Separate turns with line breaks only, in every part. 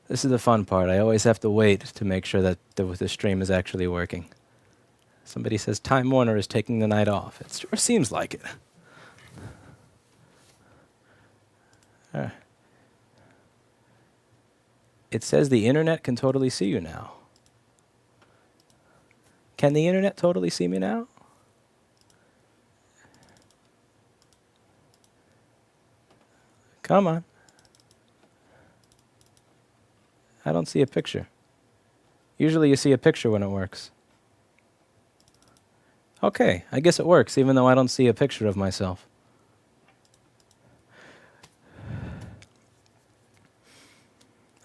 This is the fun part. I always have to wait to make sure that the stream is actually working. Somebody says Time Warner is taking the night off. It sure seems like it. It says the internet can totally see you now. Can the internet totally see me now? Come on. I don't see a picture. Usually you see a picture when it works. Okay, I guess it works, even though I don't see a picture of myself.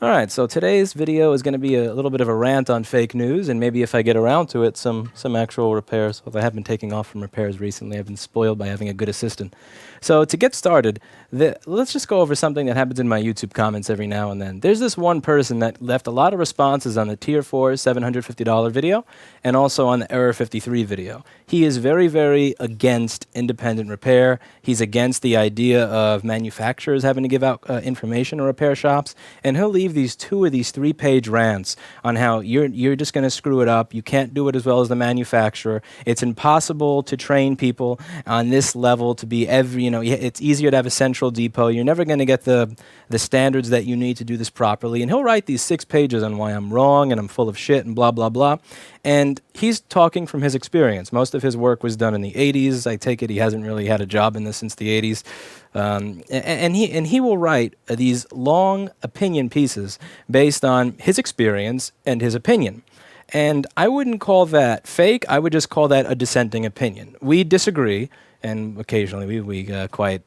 All right, so today's video is going to be a little bit of a rant on fake news, and maybe if I get around to it, some actual repairs. Although I have been taking off from repairs recently. I've been spoiled by having a good assistant. So to get started, let's just go over something that happens in my YouTube comments every now and then. There's this one person that left a lot of responses on the Tier 4 $750 video, and also on the Error 53 video. He is very, very against independent repair. He's against the idea of manufacturers having to give out information to repair shops, and he'll leave these 2 of these 3-page rants on how you're just going to screw it up. You can't do it as well as the manufacturer. It's impossible to train people on this level to be it's easier to have a central depot. You're never going to get the standards that you need to do this properly. And he'll write these 6 pages on why I'm wrong and I'm full of shit and blah, blah, blah. And he's talking from his experience. Most of his work was done in the 80s. I take it he hasn't really had a job in this since the 80s. And he will write these long opinion pieces based on his experience and his opinion. And I wouldn't call that fake. I would just call that a dissenting opinion. We disagree, and occasionally we quite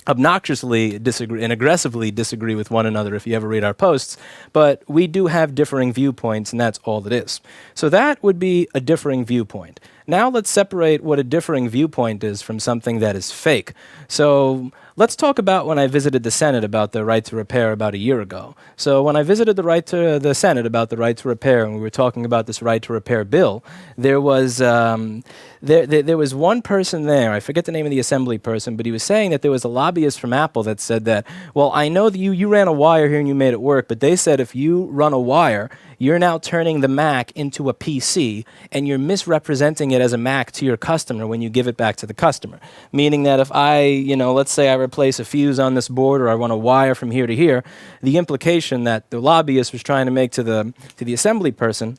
obnoxiously disagree and aggressively disagree with one another if you ever read our posts, but we do have differing viewpoints, and that's all it is. So that would be a differing viewpoint. Now let's separate what a differing viewpoint is from something that is fake. So let's talk about when I visited the Senate about the right to repair about a year ago. So when I visited the Senate about the right to repair, and we were talking about this right to repair bill, there was there was one person there, I forget the name of the assembly person, but he was saying that there was a lobbyist from Apple that said that, well, I know that you ran a wire here and you made it work, but they said if you run a wire, you're now turning the Mac into a PC, and you're misrepresenting it as a Mac to your customer when you give it back to the customer. Meaning that if I, let's say I replace a fuse on this board, or I run a wire from here to here, the implication that the lobbyist was trying to make to the assembly person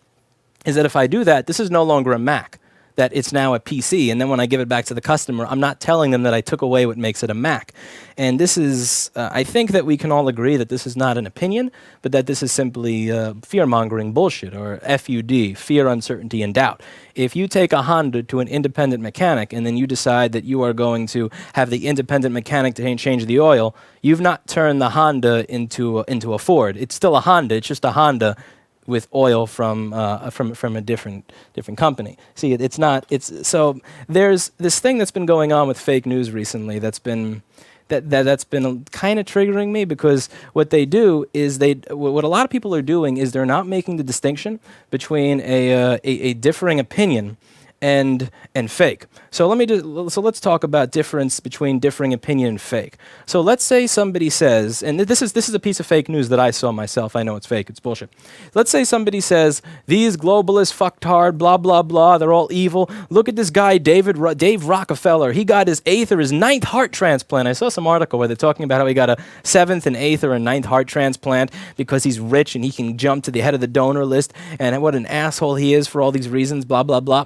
is that if I do that, this is no longer a Mac, that it's now a PC, and then when I give it back to the customer, I'm not telling them that I took away what makes it a Mac. And this is, I think that we can all agree that this is not an opinion, but that this is simply fear-mongering bullshit, or FUD, fear, uncertainty, and doubt. If you take a Honda to an independent mechanic, and then you decide that you are going to have the independent mechanic to change the oil, you've not turned the Honda into a Ford. It's still a Honda, it's just a Honda with oil from a different company. See, it's not. So there's this thing that's been going on with fake news recently that's been kind of triggering me, because what they do is what a lot of people are doing is they're not making the distinction between a differing opinion and fake. So let's talk about difference between differing opinion and fake. So let's say somebody says, and this is a piece of fake news that I saw myself. I know it's fake. It's bullshit. Let's say somebody says, these globalists fucked hard, blah blah blah. They're all evil. Look at this guy, Dave Rockefeller. He got his 8th or his 9th heart transplant. I saw some article where they're talking about how he got a 7th and 8th or a 9th heart transplant because he's rich and he can jump to the head of the donor list. And what an asshole he is for all these reasons. Blah blah blah.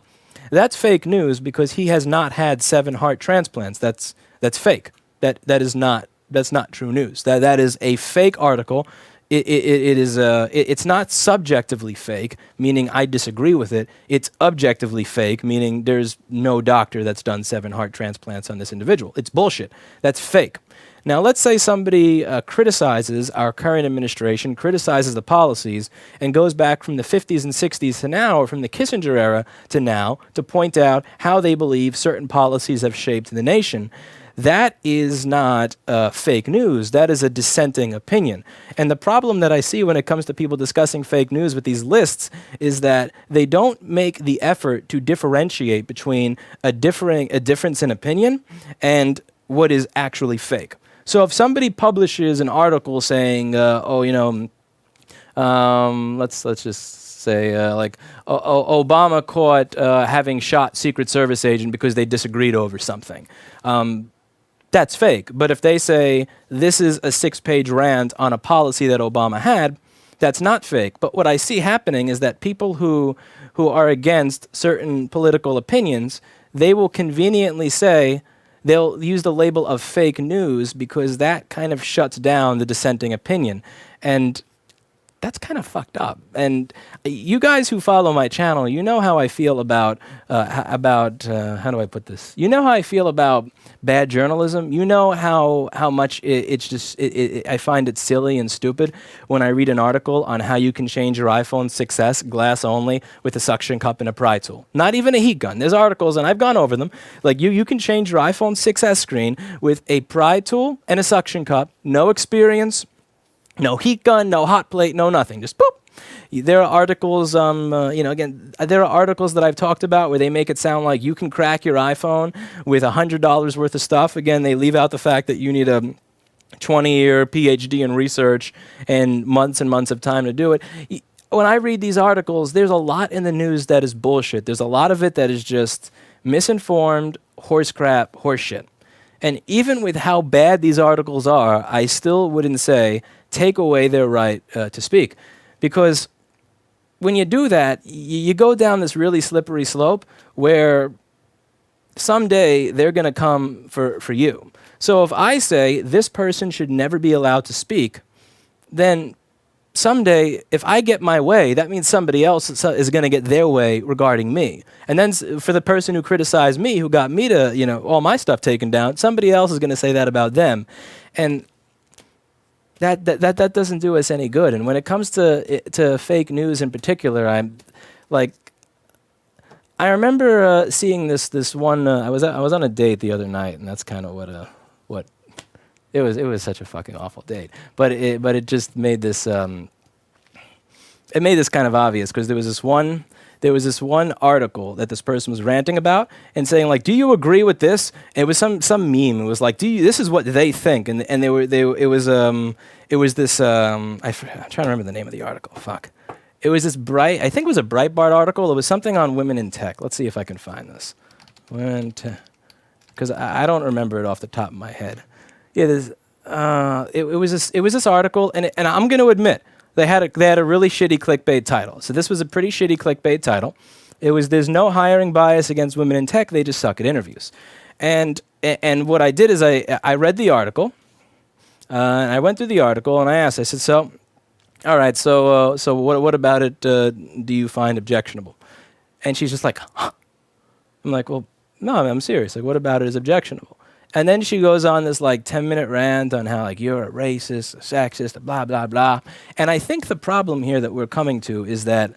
That's fake news, because he has not had 7 heart transplants. That's fake. That's not true news. That is a fake article. It's not subjectively fake, meaning I disagree with it. It's objectively fake, meaning there's no doctor that's done 7 heart transplants on this individual. It's bullshit. That's fake. Now, let's say somebody criticizes our current administration, criticizes the policies, and goes back from the 50s and 60s to now, or from the Kissinger era to now, to point out how they believe certain policies have shaped the nation. That is not fake news. That is a dissenting opinion. And the problem that I see when it comes to people discussing fake news with these lists is that they don't make the effort to differentiate between a difference in opinion and what is actually fake. So if somebody publishes an article saying, Let's just say like Obama caught having shot Secret Service agent because they disagreed over something. That's fake. But if they say this is a 6-page rant on a policy that Obama had, that's not fake. But what I see happening is that people who are against certain political opinions, they will conveniently say, they'll use the label of fake news because that kind of shuts down the dissenting opinion. And that's kind of fucked up. And you guys who follow my channel, you know how I feel about how do I put this? You know how I feel about bad journalism. You know how much it's just I find it silly and stupid when I read an article on how you can change your iPhone 6s glass only with a suction cup and a pry tool. Not even a heat gun. There's articles, and I've gone over them. Like you can change your iPhone 6s screen with a pry tool and a suction cup. No experience. No heat gun, no hot plate, no nothing. Just boop. There are articles, again, there are articles that I've talked about where they make it sound like you can crack your iPhone with $100 worth of stuff. Again, they leave out the fact that you need a 20-year PhD in research and months of time to do it. When I read these articles, there's a lot in the news that is bullshit. There's a lot of it that is just misinformed, horse crap, horse shit. And even with how bad these articles are, I still wouldn't say take away their right to speak. Because when you do that, you go down this really slippery slope where someday they're going to come for you. So if I say this person should never be allowed to speak, then someday, if I get my way, that means somebody else is going to get their way regarding me. And then for the person who criticized me, who got me to, all my stuff taken down, somebody else is going to say that about them. And that doesn't do us any good. And when it comes to fake news in particular, I'm like, I remember seeing this one. I was on a date the other night, and that's kind of what it was. It was such a fucking awful date. But it just made this it made this kind of obvious because there was this one article that this person was ranting about and saying like, do you agree with this? And it was some meme. It was like, this is what they think, and it was this I'm trying to remember the name of the article. Fuck. It was this I think it was a Breitbart article. It was something on women in tech. Let's see if I can find this. Because I don't remember it off the top of my head. Yeah, it was this article, and I'm going to admit they had a really shitty clickbait title. So this was a pretty shitty clickbait title. It was there's no hiring bias against women in tech. They just suck at interviews. And what I did is I read the article, and I went through the article and I asked. I said, so, all right, so what about it? Do you find objectionable? And she's just like, huh? I'm like, well, no, I'm serious. Like, what about it is objectionable? And then she goes on this like 10-minute rant on how like you're a racist, a sexist, a blah, blah, blah. And I think the problem here that we're coming to is that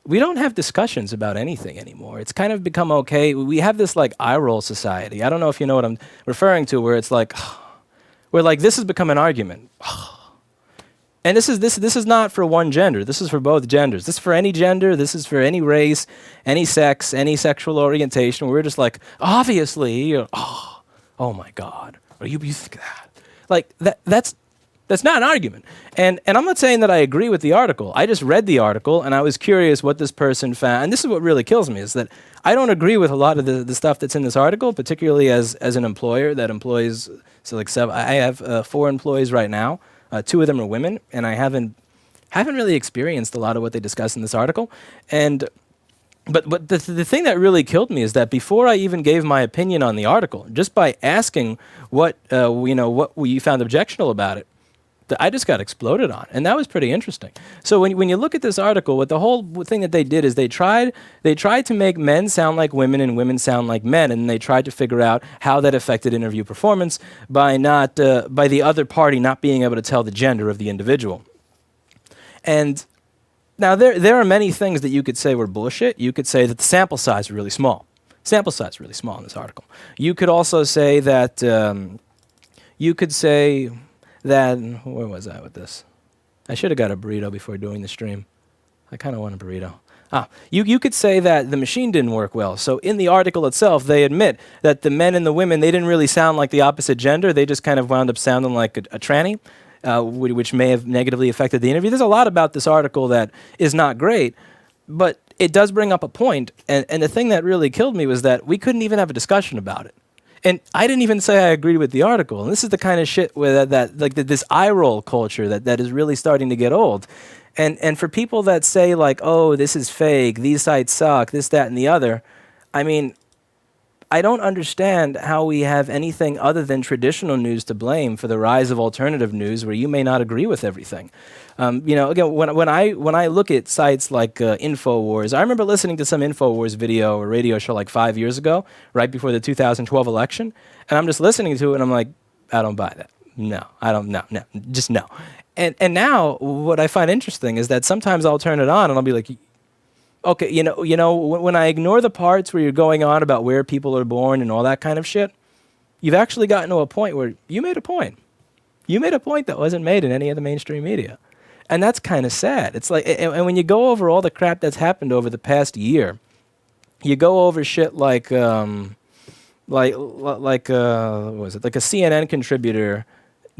we don't have discussions about anything anymore. It's kind of become okay. We have this like eye roll society. I don't know if you know what I'm referring to, where it's like, where like this has become an argument. And this is not for one gender. This is for both genders. This is for any gender. This is for any race, any sex, any sexual orientation. We're just like, obviously, oh my God, or you think that? Like that's not an argument. And I'm not saying that I agree with the article. I just read the article and I was curious what this person found. And this is what really kills me, is that I don't agree with a lot of the stuff that's in this article, particularly as an employer that employs, so like I have 4 employees right now. 2 of them are women, and I haven't really experienced a lot of what they discuss in this article. And but the thing that really killed me is that before I even gave my opinion on the article, just by asking what you found objectionable about it, I just got exploded on, and that was pretty interesting. So when you look at this article, what the whole thing that they did is they tried to make men sound like women and women sound like men, and they tried to figure out how that affected interview performance by the other party not being able to tell the gender of the individual. And now there are many things that you could say were bullshit. You could say that the sample size is really small. Sample size is really small in this article. You could also say that where was I with this? I should have got a burrito before doing the stream. I kind of want a burrito. You could say that the machine didn't work well. So in the article itself, they admit that the men and the women, they didn't really sound like the opposite gender. They just kind of wound up sounding like a tranny. which may have negatively affected the interview. There's a lot about this article that is not great, but it does bring up a point. And the thing that really killed me was that we couldn't even have a discussion about it. And I didn't even say I agreed with the article. And this is the kind of shit where this eye roll culture that is really starting to get old. And for people that say like, oh, this is fake, these sites suck, this, that, and the other, I mean, I don't understand how we have anything other than traditional news to blame for the rise of alternative news where you may not agree with everything. Again, when I look at sites like InfoWars, I remember listening to some InfoWars video or radio show like 5 years ago, right before the 2012 election, and I'm just listening to it and I'm like, I don't buy that. No, I don't, no, just no. And now what I find interesting is that sometimes I'll turn it on and I'll be like, okay, when I ignore the parts where you're going on about where people are born and all that kind of shit, you've actually gotten to a point where you made a point. You made a point that wasn't made in any of the mainstream media. And that's kind of sad. It's like, and when you go over all the crap that's happened over the past year, you go over shit like what was it? Like a CNN contributor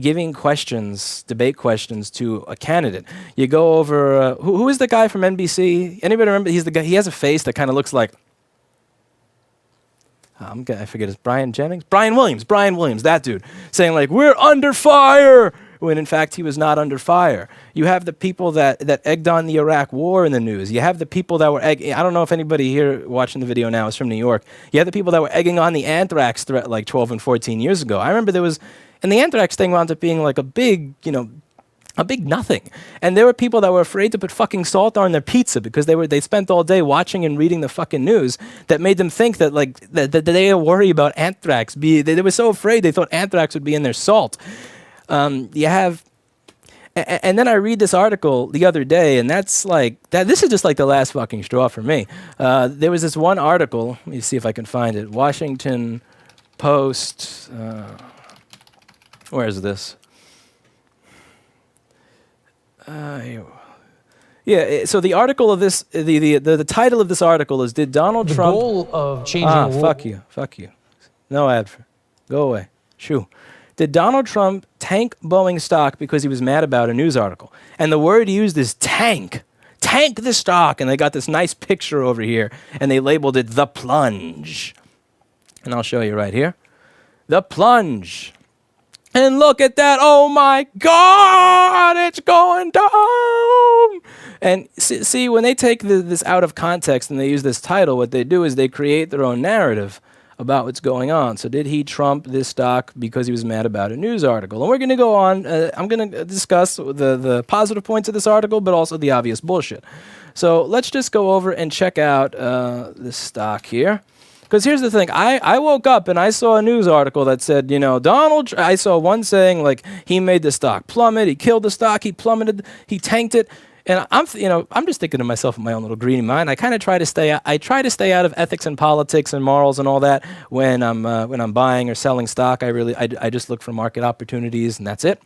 giving debate questions to a candidate. You go over, who is the guy from NBC? Anybody remember? He's the guy, he has a face that kind of looks like, I forget his, Brian Williams, that dude, saying like, we're under fire, when in fact he was not under fire. You have the people that egged on the Iraq war in the news. You have the people that were I don't know if anybody here watching the video now is from New York. You have the people that were egging on the anthrax threat like 12 and 14 years ago. I remember there was, and the anthrax thing wound up being like a big nothing. And there were people that were afraid to put fucking salt on their pizza because they spent all day watching and reading the fucking news that made them think that like that they worry about anthrax. They were so afraid they thought anthrax would be in their salt. You have, and then I read this article the other day, and that's like that. This is just like the last fucking straw for me. There was this one article. Let me see if I can find it. Washington Post. Where is this? So the article of this, the title of this article is, did Donald Trump...
The goal of changing the world...
Fuck you. No ad. Go away. Shoo. Did Donald Trump tank Boeing stock because he was mad about a news article? And the word he used is tank. Tank the stock. And they got this nice picture over here, and they labeled it the plunge. And I'll show you right here. The plunge. And look at that, oh my God, it's going down. And see when they take this out of context and they use this title, what they do is they create their own narrative about what's going on. So did he trump this stock because he was mad about a news article? And we're going to go on, I'm going to discuss the positive points of this article, but also the obvious bullshit. So let's just go over and check out this stock here. Because here's the thing, I woke up and I saw a news article that said, I saw one saying like he made the stock plummet, he killed the stock, he plummeted, he tanked it, and I'm just thinking to myself in my own little greedy mind. I kind of try to stay out of ethics and politics and morals and all that when I'm buying or selling stock. I just look for market opportunities and that's it.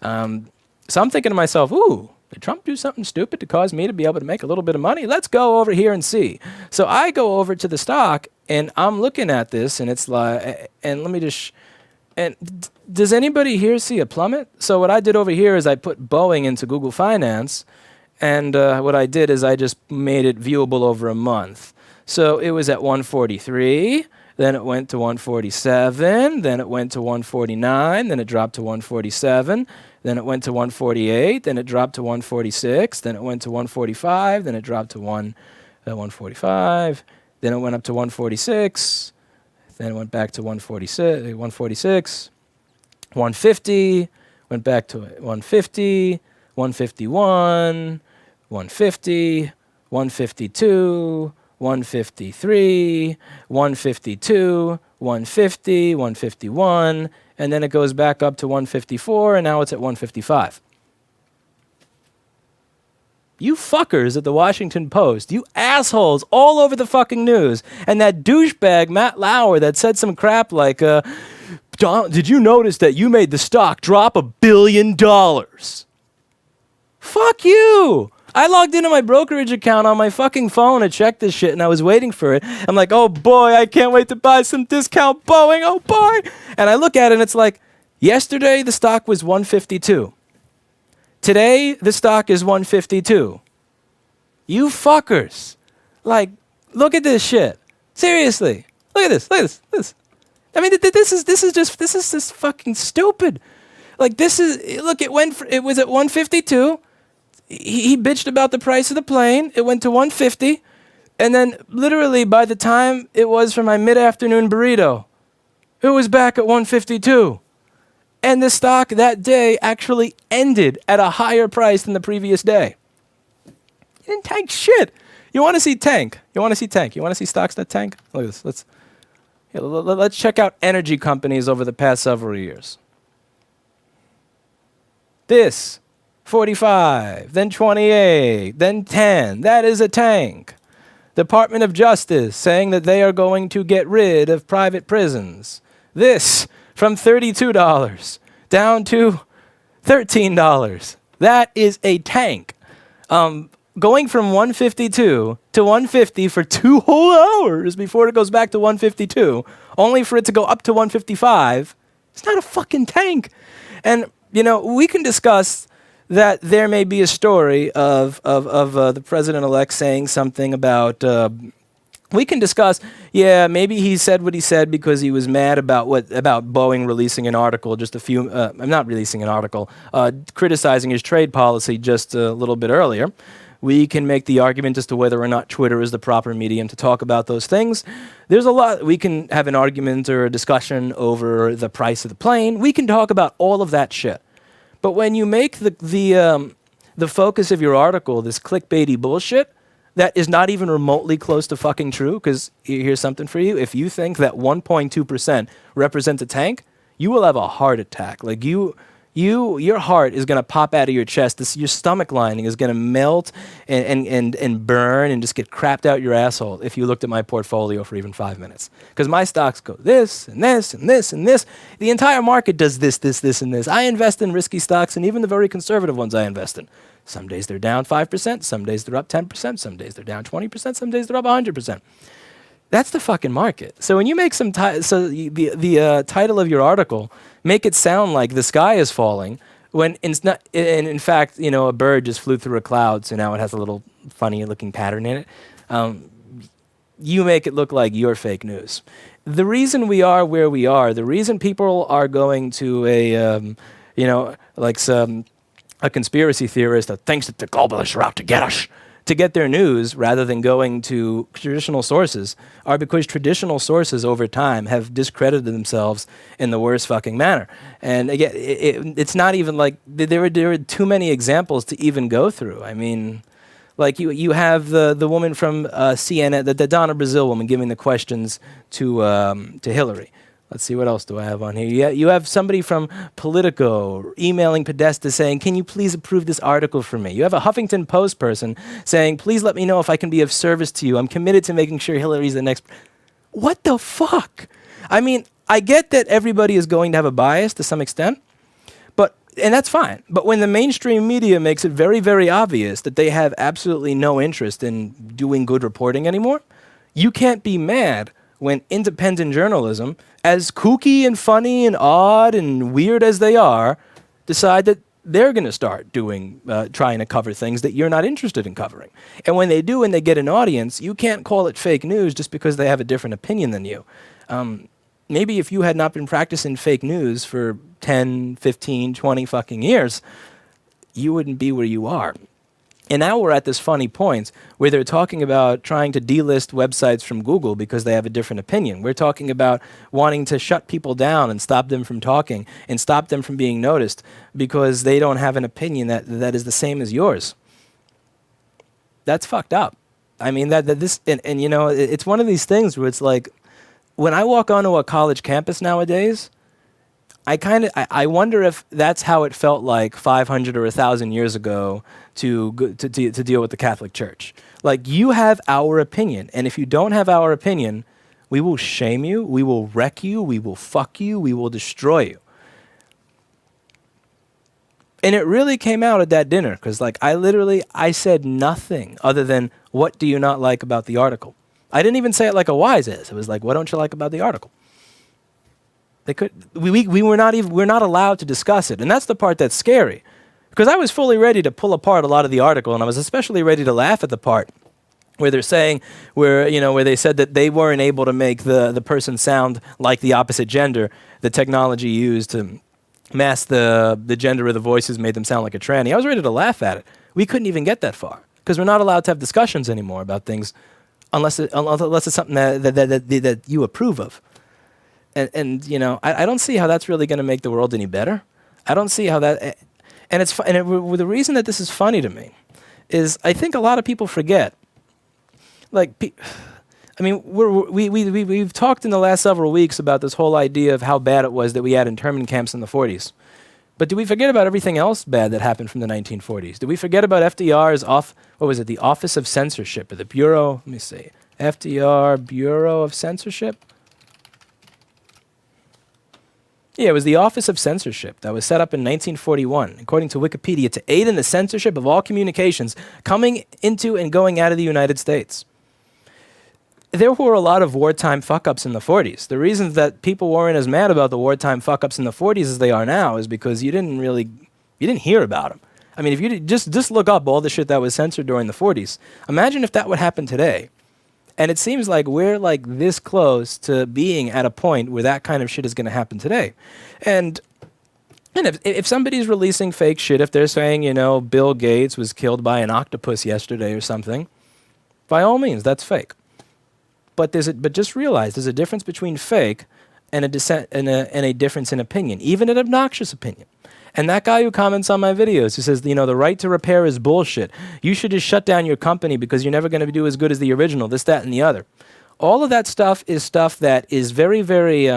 So I'm thinking to myself, ooh. Did Trump do something stupid to cause me to be able to make a little bit of money? Let's go over here and see. So I go over to the stock, and I'm looking at this, and it's like, and let me just, does anybody here see a plummet? So what I did over here is I put Boeing into Google Finance, and what I did is I just made it viewable over a month. So it was at 143. Then it went to 147, then it went to 149, then it dropped to 147, then it went to 148, then it dropped to 146, then it went to 145, then it dropped to 145, then it went up to 146, then it went back to 146, 150, went back to 150, 151, 150, 152, 153, 152, 150, 151, and then it goes back up to 154, and now it's at 155. You fuckers at the Washington Post, you assholes all over the fucking news, and that douchebag Matt Lauer that said some crap like, did you notice that you made the stock drop $1 billion? Fuck you! I logged into my brokerage account on my fucking phone to check this shit, and I was waiting for it. I'm like, oh boy, I can't wait to buy some discount Boeing, oh boy. And I look at it, and it's like, yesterday the stock was 152. Today, the stock is 152. You fuckers. Like, look at this shit. Seriously. Look at this. Look at this. This. I mean, this is just fucking stupid. Like, this is, look, it was at 152. He bitched about the price of the plane. It went to 150. And then literally by the time it was for my mid-afternoon burrito, it was back at 152. And the stock that day actually ended at a higher price than the previous day. You didn't tank shit. You want to see tank. You want to see tank. You want to see stocks that tank? Look at this. Let's check out energy companies over the past several years. This, 45, then 28, then 10. That is a tank. Department of Justice saying that they are going to get rid of private prisons. This, from $32 down to $13. That is a tank. Going from 152 to 150 for 2 whole hours before it goes back to 152, only for it to go up to 155, it's not a fucking tank. And, you know, we can discuss that there may be a story of the president-elect saying something about, we can discuss, yeah, maybe he said what he said because he was mad about Boeing releasing an article not releasing an article, criticizing his trade policy just a little bit earlier. We can make the argument as to whether or not Twitter is the proper medium to talk about those things. There's a lot. We can have an argument or a discussion over the price of the plane. We can talk about all of that shit. But when you make the focus of your article this clickbaity bullshit that is not even remotely close to fucking true, because here's something for you. If you think that 1.2% represents a tank, you will have a heart attack. Like your heart is going to pop out of your chest. Your stomach lining is going to melt and burn and just get crapped out your asshole if you looked at my portfolio for even 5 minutes. Because my stocks go this and this and this and this. The entire market does this, this, this, and this. I invest in risky stocks, and even the very conservative ones I invest in. Some days they're down 5%, some days they're up 10%, some days they're down 20%, some days they're up 100%. That's the fucking market. So when you make the title of your article, make it sound like the sky is falling, when it's not, and in fact, you know, a bird just flew through a cloud, so now it has a little funny looking pattern in it. You make it look like you're fake news. The reason we are where we are, the reason people are going to a conspiracy theorist that thinks that the globalists are out to get us, to get their news rather than going to traditional sources, are because traditional sources over time have discredited themselves in the worst fucking manner. And again, it's not even like there are too many examples to even go through. I mean, like you have the woman from CNN, the Donna Brazil woman, giving the questions to Hillary. Let's see, what else do I have on here? Yeah, you have somebody from Politico emailing Podesta saying, can you please approve this article for me? You have a Huffington Post person saying, please let me know if I can be of service to you. I'm committed to making sure Hillary's the next. What the fuck? I mean, I get that everybody is going to have a bias to some extent, and that's fine. But when the mainstream media makes it very, very obvious that they have absolutely no interest in doing good reporting anymore, you can't be mad when independent journalism, as kooky and funny and odd and weird as they are, decide that they're going to start trying to cover things that you're not interested in covering. And when they do and they get an audience, you can't call it fake news just because they have a different opinion than you. Maybe if you had not been practicing fake news for 10, 15, 20 fucking years, you wouldn't be where you are. And now we're at this funny point where they're talking about trying to delist websites from Google because they have a different opinion. We're talking about wanting to shut people down and stop them from talking and stop them from being noticed because they don't have an opinion that is the same as yours. That's fucked up. I mean, and you know, it's one of these things where it's like, when I walk onto a college campus nowadays, I wonder if that's how it felt like 500 or 1,000 years ago to deal with the Catholic Church. Like, you have our opinion, and if you don't have our opinion, we will shame you, we will wreck you, we will fuck you, we will destroy you. And it really came out at that dinner, because like I said nothing other than, what do you not like about the article? I didn't even say it like a wise ass. It was like, what don't you like about the article? We're not allowed to discuss it. And that's the part that's scary. Because I was fully ready to pull apart a lot of the article, and I was especially ready to laugh at the part where they're saying, where they said that they weren't able to make the person sound like the opposite gender. The technology used to mask the gender of the voices made them sound like a tranny. I was ready to laugh at it. We couldn't even get that far because we're not allowed to have discussions anymore about things unless it's something that you approve of. And I don't see how that's really going to make the world any better. I don't see how that. And the reason that this is funny to me is I think a lot of people forget. We've talked in the last several weeks about this whole idea of how bad it was that we had internment camps in the 40s. But do we forget about everything else bad that happened from the 1940s? Do we forget about FDR's the Office of Censorship, or the Bureau, let me see, FDR Bureau of Censorship? Yeah, it was the Office of Censorship that was set up in 1941, according to Wikipedia, to aid in the censorship of all communications coming into and going out of the United States. There were a lot of wartime fuck-ups in the 40s. The reasons that people weren't as mad about the wartime fuck-ups in the 40s as they are now is because you didn't hear about them. I mean, if you just look up all the shit that was censored during the 40s, imagine if that would happen today. And it seems like we're like this close to being at a point where that kind of shit is going to happen today. And if somebody's releasing fake shit, if they're saying, Bill Gates was killed by an octopus yesterday or something, by all means, that's fake. But just realize there's a difference between fake and a difference in opinion, even an obnoxious opinion. And that guy who comments on my videos, who says, the right to repair is bullshit. You should just shut down your company because you're never going to do as good as the original, this, that, and the other. All of that stuff is stuff that is very, very,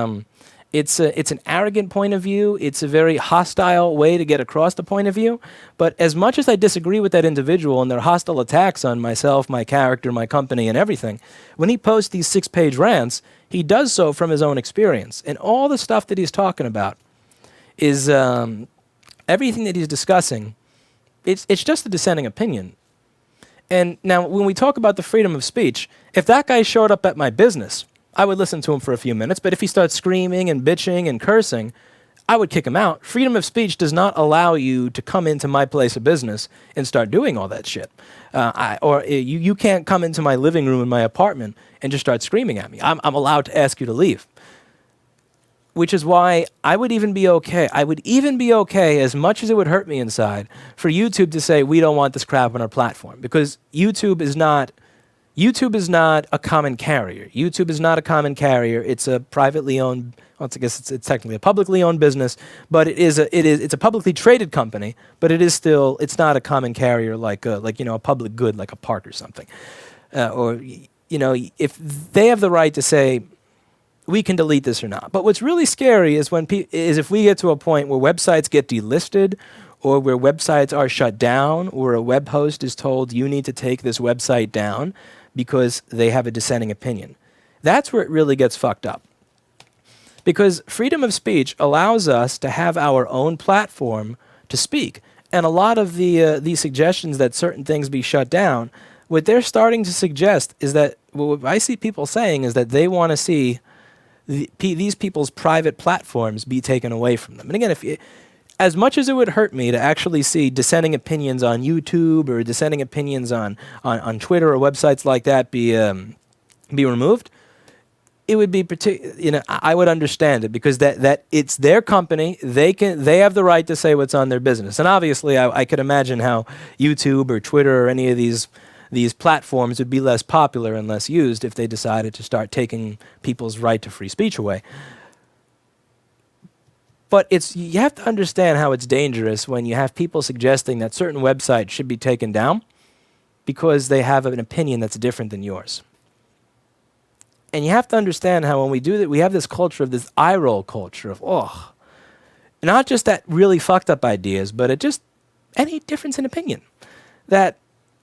it's an arrogant point of view. It's a very hostile way to get across the point of view. But as much as I disagree with that individual and their hostile attacks on myself, my character, my company, and everything, when he posts these 6-page rants, he does so from his own experience. And all the stuff that he's talking about is everything that he's discussing, it's just a dissenting opinion. And now when we talk about the freedom of speech, if that guy showed up at my business, I would listen to him for a few minutes, but if he starts screaming and bitching and cursing, I would kick him out. Freedom of speech does not allow you to come into my place of business and start doing all that shit. You can't come into my living room in my apartment and just start screaming at me. I'm allowed to ask you to leave. Which is why I would even be okay. I would even be okay, as much as it would hurt me inside, for YouTube to say, we don't want this crap on our platform. Because YouTube is not a common carrier. YouTube is not a common carrier. It's a privately owned, I guess it's technically a publicly owned business, but it's a publicly traded company, but it's not a common carrier like a public good, like a park or something. If they have the right to say, we can delete this or not. But what's really scary is if we get to a point where websites get delisted, or where websites are shut down, or a web host is told you need to take this website down because they have a dissenting opinion. That's where it really gets fucked up. Because freedom of speech allows us to have our own platform to speak. And a lot of these suggestions that certain things be shut down, what they're starting to suggest is that, what I see people saying is that they want to see these people's private platforms be taken away from them. And again, as much as it would hurt me to actually see dissenting opinions on YouTube or dissenting opinions on Twitter or websites like that be removed, it would be I would understand it, because that it's their company. They have the right to say what's on their business. And obviously, I could imagine how YouTube or Twitter or any of these platforms would be less popular and less used if they decided to start taking people's right to free speech away. But you have to understand how it's dangerous when you have people suggesting that certain websites should be taken down because they have an opinion that's different than yours. And you have to understand how when we do that, we have this culture of this eye roll culture of, not just that really fucked up ideas, but any difference in opinion. That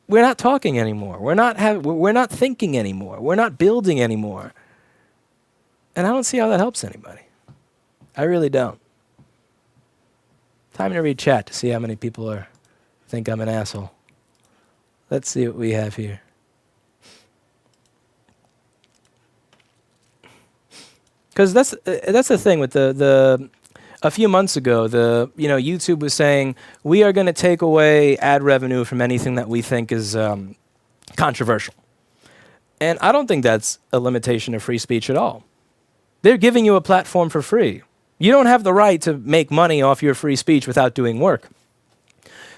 we're not talking anymore. We're not thinking anymore. We're not building anymore. And I don't see how that helps anybody. I really don't. Time to read chat to see how many people think I'm an asshole. Let's see what we have here. Because that's the thing with a few months ago, YouTube was saying we are going to take away ad revenue from anything that we think is controversial. And I don't think that's a limitation of free speech at all. They're giving you a platform for free. You don't have the right to make money off your free speech without doing work.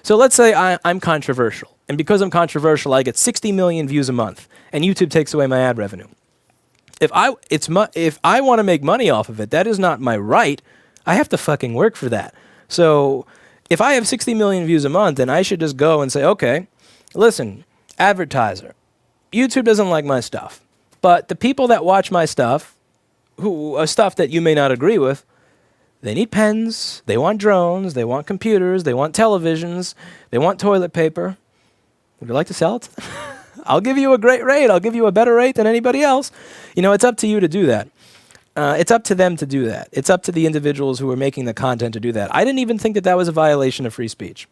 So let's say I'm controversial, and because I'm controversial, I get 60 million views a month, and YouTube takes away my ad revenue. If I want to make money off of it, that is not my right. I have to fucking work for that. So if I have 60 million views a month, then I should just go and say, okay, listen, advertiser, YouTube doesn't like my stuff, but the people that watch my stuff, stuff that you may not agree with, they need pens, they want drones, they want computers, they want televisions, they want toilet paper. Would you like to sell it? I'll give you a great rate. I'll give you a better rate than anybody else. It's up to you to do that. It's up to them to do that. It's up to the individuals who are making the content to do that. I didn't even think that that was a violation of free speech.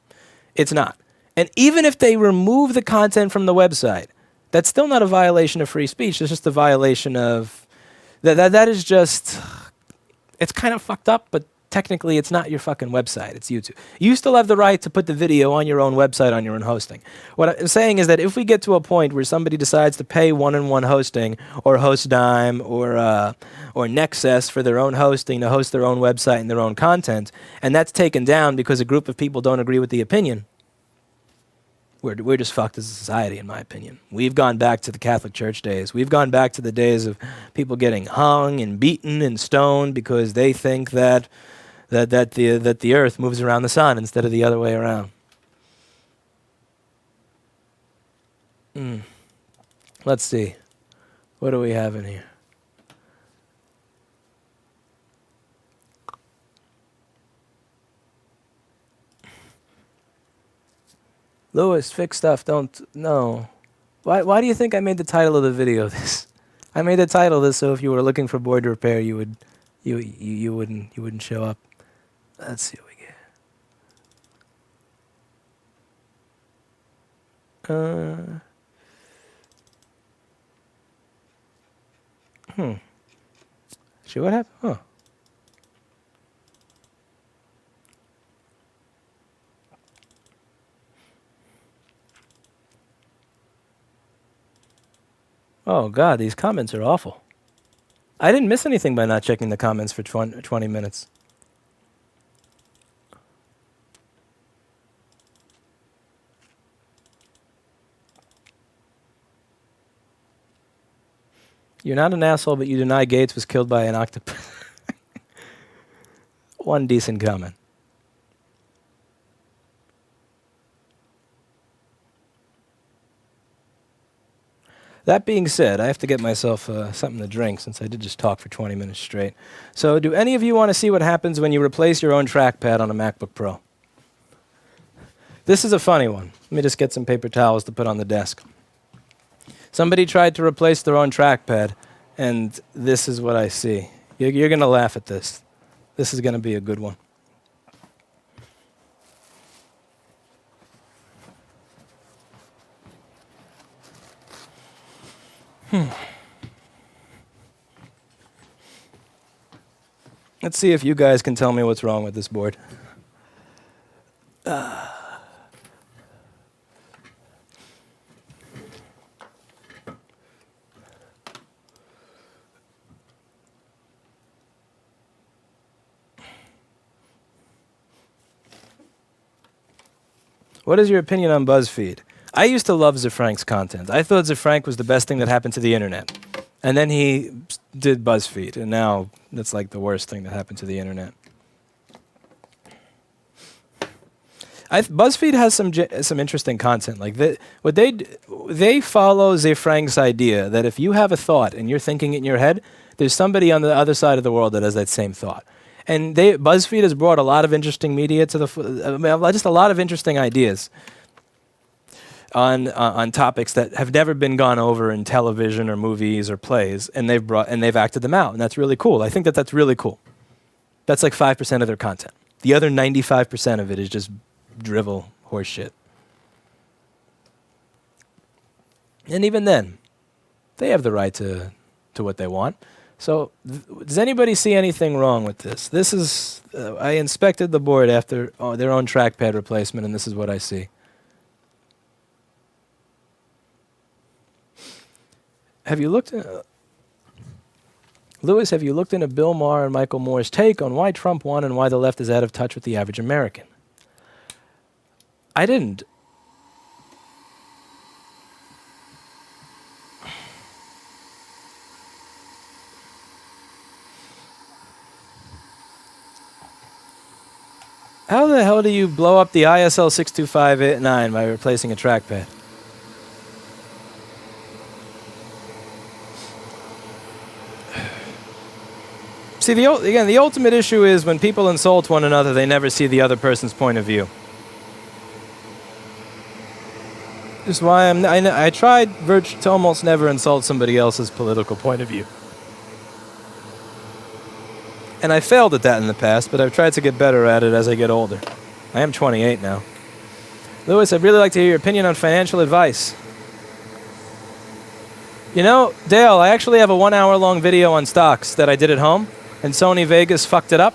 It's not. And even if they remove the content from the website, that's still not a violation of free speech. It's just a violation of... That is just... It's kind of fucked up, but technically it's not your fucking website. It's YouTube. You still have the right to put the video on your own website, on your own hosting. What I'm saying is that if we get to a point where somebody decides to pay one-on-one hosting or HostDime or Nexus for their own hosting to host their own website and their own content, and that's taken down because a group of people don't agree with the opinion, we're just fucked as a society, in my opinion. We've gone back to the Catholic Church days. We've gone back to the days of people getting hung and beaten and stoned because they think that the earth moves around the sun instead of the other way around. Let's see. What do we have in here? Lewis, fix stuff, no. Why do you think I made the title of the video this? I made the title this so if you were looking for board repair, you wouldn't show up. Let's see what we get. See what happened? Huh. Oh, God, these comments are awful. I didn't miss anything by not checking the comments for 20 minutes. You're not an asshole, but you deny Gates was killed by an octopus. One decent comment. That being said, I have to get myself something to drink since I did just talk for 20 minutes straight. So do any of you want to see what happens when you replace your own trackpad on a MacBook Pro? This is a funny one. Let me just get some paper towels to put on the desk. Somebody tried to replace their own trackpad, and this is what I see. You're going to laugh at this. This is going to be a good one. Let's see if you guys can tell me what's wrong with this board. What is your opinion on BuzzFeed? I used to love Zafrank's content. I thought Zafrank was the best thing that happened to the internet. And then he did BuzzFeed, and now that's like the worst thing that happened to the internet. BuzzFeed has some interesting content. Like they follow Zafrank's idea that if you have a thought and you're thinking it in your head, there's somebody on the other side of the world that has that same thought. And BuzzFeed has brought a lot of interesting media to just a lot of interesting ideas on topics that have never been gone over in television or movies or plays, and they've acted them out, and that's really cool. I think that's really cool. That's like 5% of their content. The other 95% of it is just drivel horse shit. And even then, they have the right to what they want. So, does anybody see anything wrong with this? This is, I inspected the board after their own trackpad replacement, and this is what I see. Have you looked at, Lewis, have you looked into Bill Maher and Michael Moore's take on why Trump won and why the left is out of touch with the average American? I didn't. How the hell do you blow up the ISL 62589 by replacing a trackpad? See, the ultimate issue is when people insult one another, they never see the other person's point of view. This is why I tried to almost never insult somebody else's political point of view. And I failed at that in the past, but I've tried to get better at it as I get older. I am 28 now. Lewis, I'd really like to hear your opinion on financial advice. You know, Dale, I actually have a 1 hour long video on stocks that I did at home, and Sony Vegas fucked it up.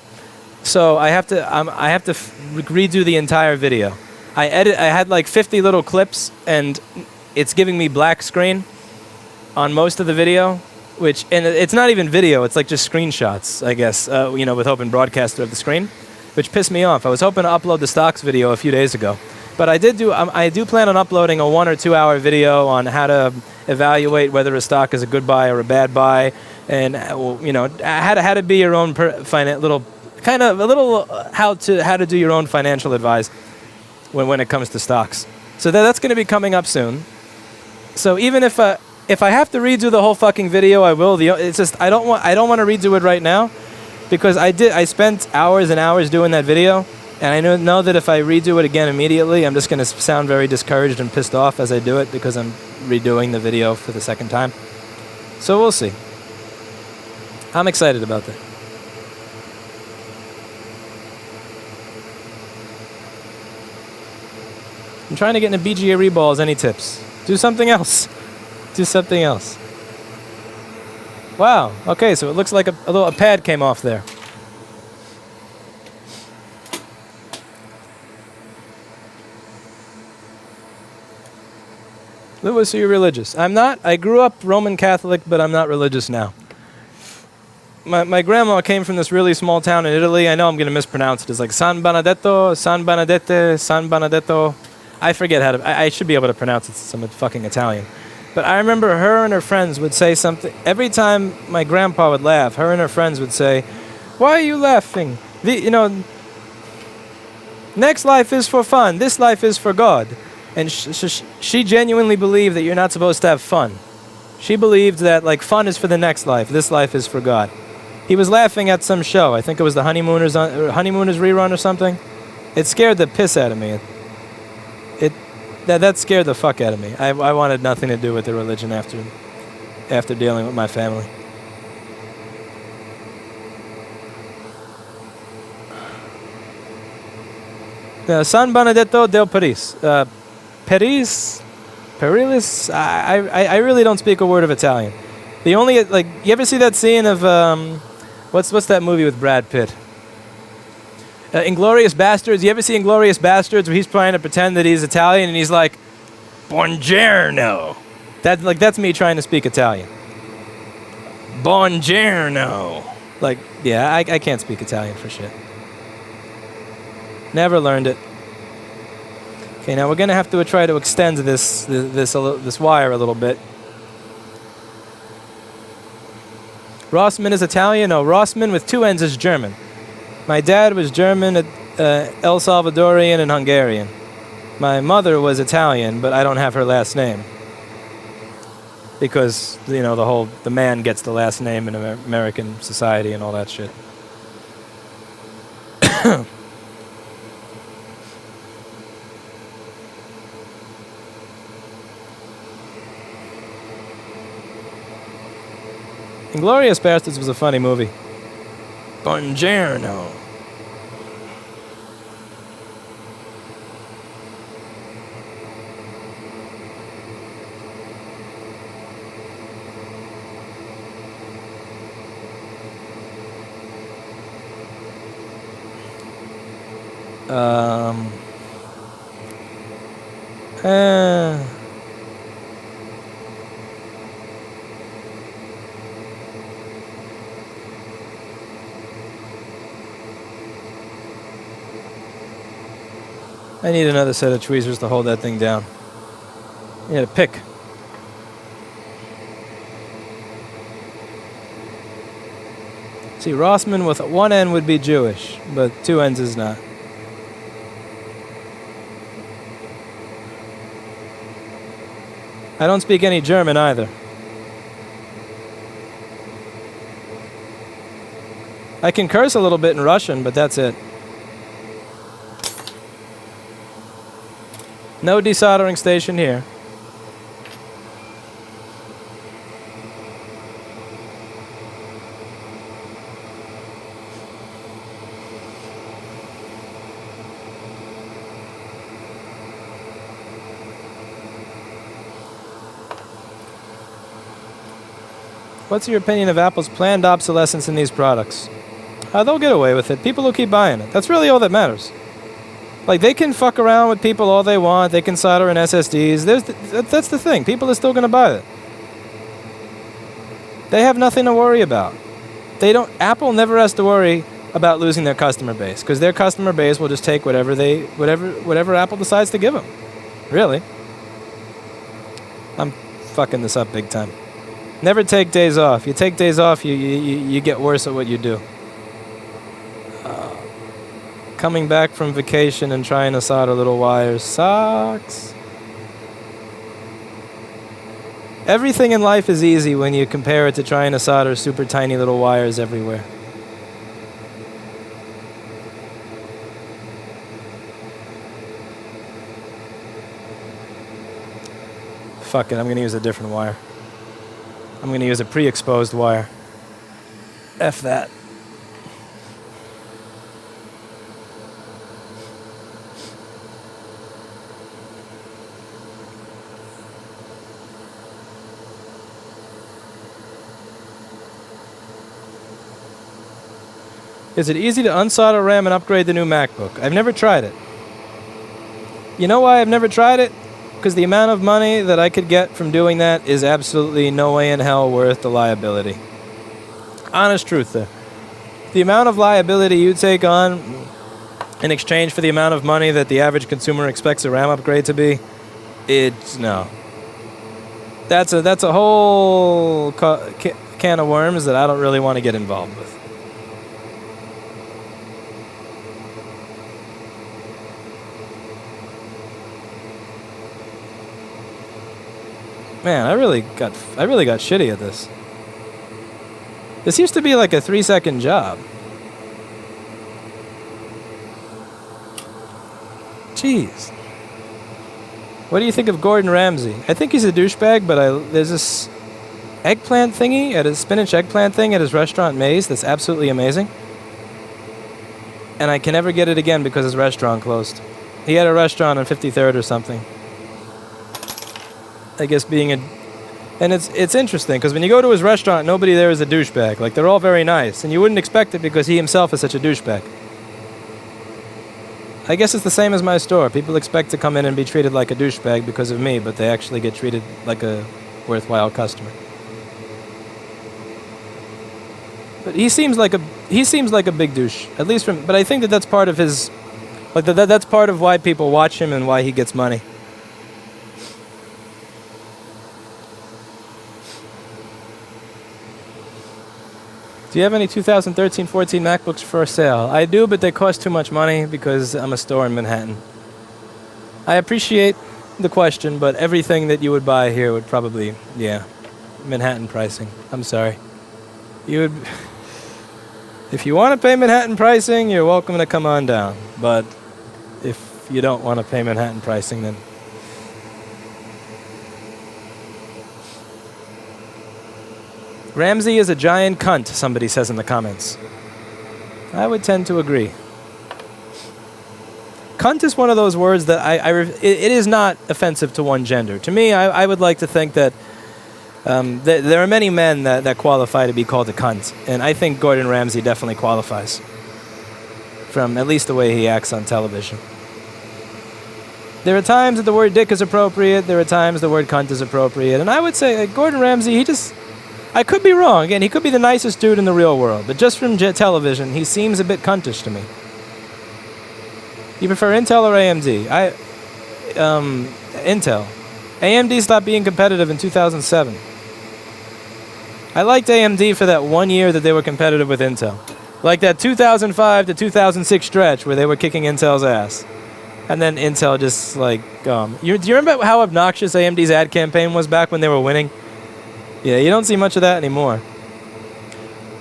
So I have to redo the entire video. I had like 50 little clips, and it's giving me black screen on most of the video. And it's not even video, it's like just screenshots, I guess, with Open Broadcaster of the screen, which pissed me off. I was hoping to upload the stocks video a few days ago. But I do plan on uploading a 1 or 2 hour video on how to evaluate whether a stock is a good buy or a bad buy, and how to be your own how to do your own financial advice when it comes to stocks. So that's going to be coming up soon. So even if I have to redo the whole fucking video, I will. It's just I don't want to redo it right now, because I spent hours and hours doing that video, and I know that if I redo it again immediately, I'm just going to sound very discouraged and pissed off as I do it, because I'm redoing the video for the second time. So we'll see. I'm excited about that. I'm trying to get into BGA reballs. Any tips? Do something else. Do something else. Wow. Okay, so it looks like a pad came off there. Lewis, are you religious? I'm not. I grew up Roman Catholic, but I'm not religious now. My grandma came from this really small town in Italy. I know I'm going to mispronounce it. It's like San Benedetto, San Benedette, San Benedetto. I forget how to. I should be able to pronounce it since I'm fucking Italian. But I remember her and her friends would say something. Every time my grandpa would laugh, her and her friends would say, "Why are you laughing? Next life is for fun. This life is for God." And she genuinely believed that you're not supposed to have fun. She believed that fun is for the next life. This life is for God. He was laughing at some show. I think it was the Honeymooners rerun or something. It scared the piss out of me. That scared the fuck out of me. I wanted nothing to do with the religion after dealing with my family. San Benedetto del Paris. Perilis? I really don't speak a word of Italian. The only, you ever see that scene of, what's that movie with Brad Pitt? Inglourious Bastards. You ever see Inglourious Bastards where he's trying to pretend that he's Italian and he's like, "Buongiorno." That's me trying to speak Italian. Buongiorno. I can't speak Italian for shit. Never learned it. Okay, now we're gonna have to try to extend this wire a little bit. Rossman is Italian. No, Rossman with 2 N's is German. My dad was German, El Salvadorian, and Hungarian. My mother was Italian, but I don't have her last name. Because, the man gets the last name in American society and all that shit. Inglourious Bastards was a funny movie. Buongiorno. I need another set of tweezers to hold that thing down. You had to pick. See, Rossmann with one N would be Jewish, but two N's is not. I don't speak any German either. I can curse a little bit in Russian, but that's it. No desoldering station here. What's your opinion of Apple's planned obsolescence in these products? They'll get away with it. People will keep buying it. That's really all that matters. Like, they can fuck around with people all they want. They can solder in SSDs. That's the thing. People are still going to buy it. They have nothing to worry about. Apple never has to worry about losing their customer base, because their customer base will just take whatever Apple decides to give them. Really. I'm fucking this up big time. Never take days off. You take days off, you get worse at what you do. Coming back from vacation and trying to solder little wires sucks. Everything in life is easy when you compare it to trying to solder super tiny little wires everywhere. Fuck it, I'm gonna use a different wire. I'm gonna use a pre-exposed wire. F that. Is it easy to unsolder RAM and upgrade the new MacBook? I've never tried it. You know why I've never tried it? Because the amount of money that I could get from doing that is absolutely no way in hell worth the liability. Honest truth there. The amount of liability you take on in exchange for the amount of money that the average consumer expects a RAM upgrade to be, no. That's a whole can of worms that I don't really want to get involved with. Man, I really got shitty at this. This used to be like a 3-second job. Jeez. What do you think of Gordon Ramsay? I think he's a douchebag, but there's this eggplant thingy at his spinach eggplant thing at his restaurant Maze that's absolutely amazing. And I can never get it again because his restaurant closed. He had a restaurant on 53rd or something. I guess and it's interesting because when you go to his restaurant, nobody there is a douchebag. Like, they're all very nice, and you wouldn't expect it because he himself is such a douchebag. I guess it's the same as my store. People expect to come in and be treated like a douchebag because of me, but they actually get treated like a worthwhile customer. But he seems like a big douche, at least but I think that's part of his, like that's part of why people watch him and why he gets money. Do you have any 2013-14 MacBooks for sale? I do, but they cost too much money because I'm a store in Manhattan. I appreciate the question, but everything that you would buy here would probably, Manhattan pricing. I'm sorry. If you want to pay Manhattan pricing, you're welcome to come on down. But if you don't want to pay Manhattan pricing, then... Ramsey is a giant cunt, somebody says in the comments. I would tend to agree. Cunt is one of those words that it is not offensive to one gender. To me, I would like to think that there are many men that qualify to be called a cunt, and I think Gordon Ramsay definitely qualifies. from at least the way he acts on television. There are times that the word dick is appropriate. There are times the word cunt is appropriate. And I would say Gordon Ramsay, I could be wrong. Again, he could be the nicest dude in the real world. But just from television, he seems a bit cuntish to me. You prefer Intel or AMD? Intel. AMD stopped being competitive in 2007. I liked AMD for that 1 year that they were competitive with Intel. Like that 2005 to 2006 stretch where they were kicking Intel's ass. And then Intel just do you remember how obnoxious AMD's ad campaign was back when they were winning? Yeah, you don't see much of that anymore.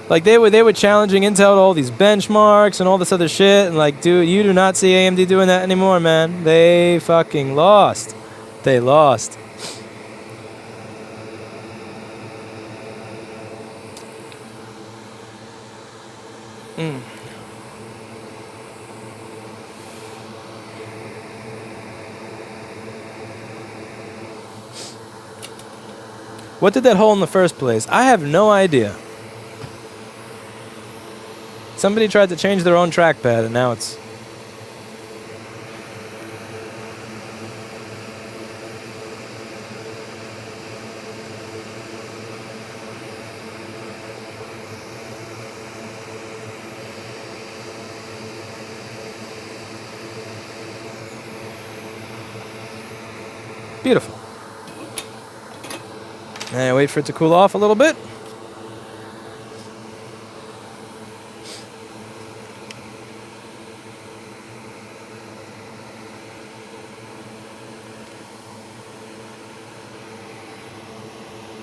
Like they were challenging Intel to all these benchmarks and all this other shit, and like, dude, you do not see AMD doing that anymore, man. They fucking lost. They lost. What did that hole in the first place? I have no idea. Somebody tried to change their own trackpad and now it's... Beautiful. And wait for it to cool off a little bit.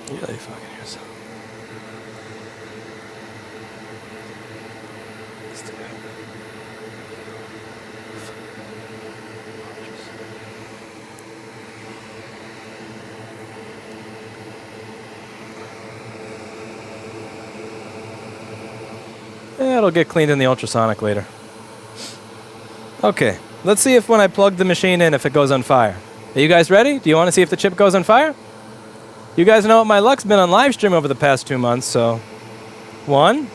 You really fucking yourself. Let's do that. Yeah, it'll get cleaned in the ultrasonic later. Okay, let's see if when I plug the machine in, if it goes on fire. Are you guys ready? Do you want to see if the chip goes on fire? You guys know what my luck's been on live stream over the past 2 months, so... 1,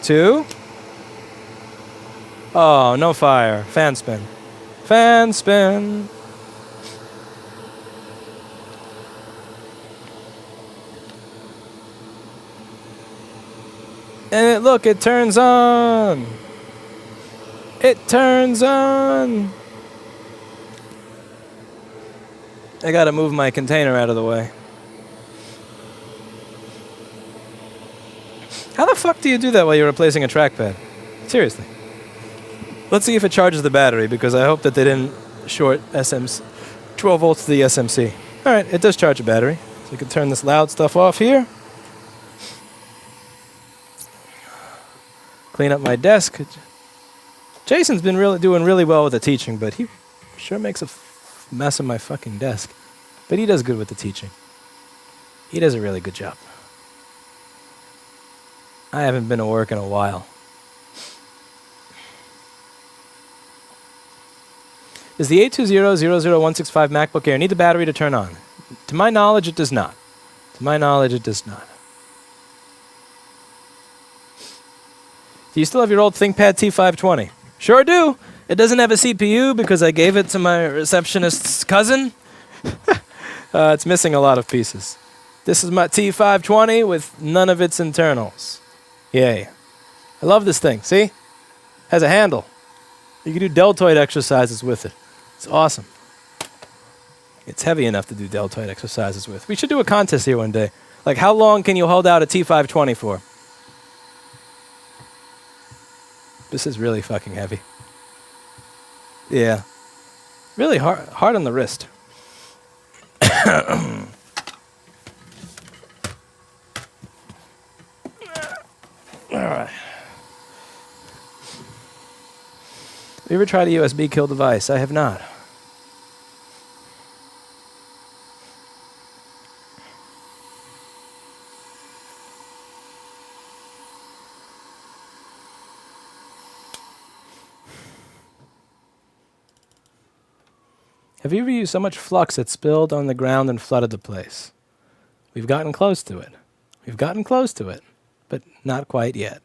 2... Oh, no fire. Fan spin. Fan spin. And look, it turns on. It turns on. I gotta move my container out of the way. How the fuck do you do that while you're replacing a trackpad? Seriously. Let's see if it charges the battery, because I hope that they didn't short 12 volts to the SMC. Alright, it does charge a battery. So you can turn this loud stuff off here. Clean up my desk. Jason's been doing really well with the teaching, but he sure makes a mess of my fucking desk. But he does good with the teaching. He does a really good job. I haven't been to work in a while. Does the 820-00165 MacBook Air need the battery to turn on? To my knowledge, it does not. To my knowledge, it does not. Do you still have your old ThinkPad T520? Sure do. It doesn't have a CPU because I gave it to my receptionist's cousin. It's missing a lot of pieces. This is my T520 with none of its internals. Yay. I love this thing. See? Has a handle. You can do deltoid exercises with it. It's awesome. It's heavy enough to do deltoid exercises with. We should do a contest here one day. Like, how long can you hold out a T520 for? This is really fucking heavy. Yeah. Really hard on the wrist. Alright. Have you ever tried a USB kill device? I have not. Have you ever used so much flux it spilled on the ground and flooded the place? We've gotten close to it. We've gotten close to it, but not quite yet.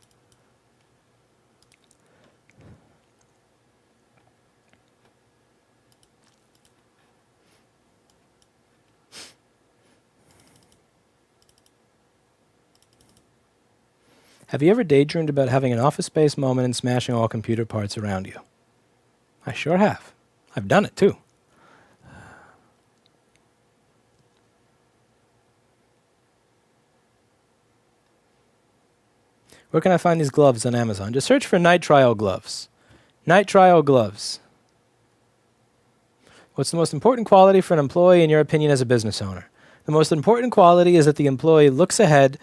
Have you ever daydreamed about having an office space moment and smashing all computer parts around you? I sure have. I've done it too. Where can I find these gloves on Amazon? Just search for nitrile gloves. Nitrile gloves. What's the most important quality for an employee in your opinion as a business owner? The most important quality is that the employee looks ahead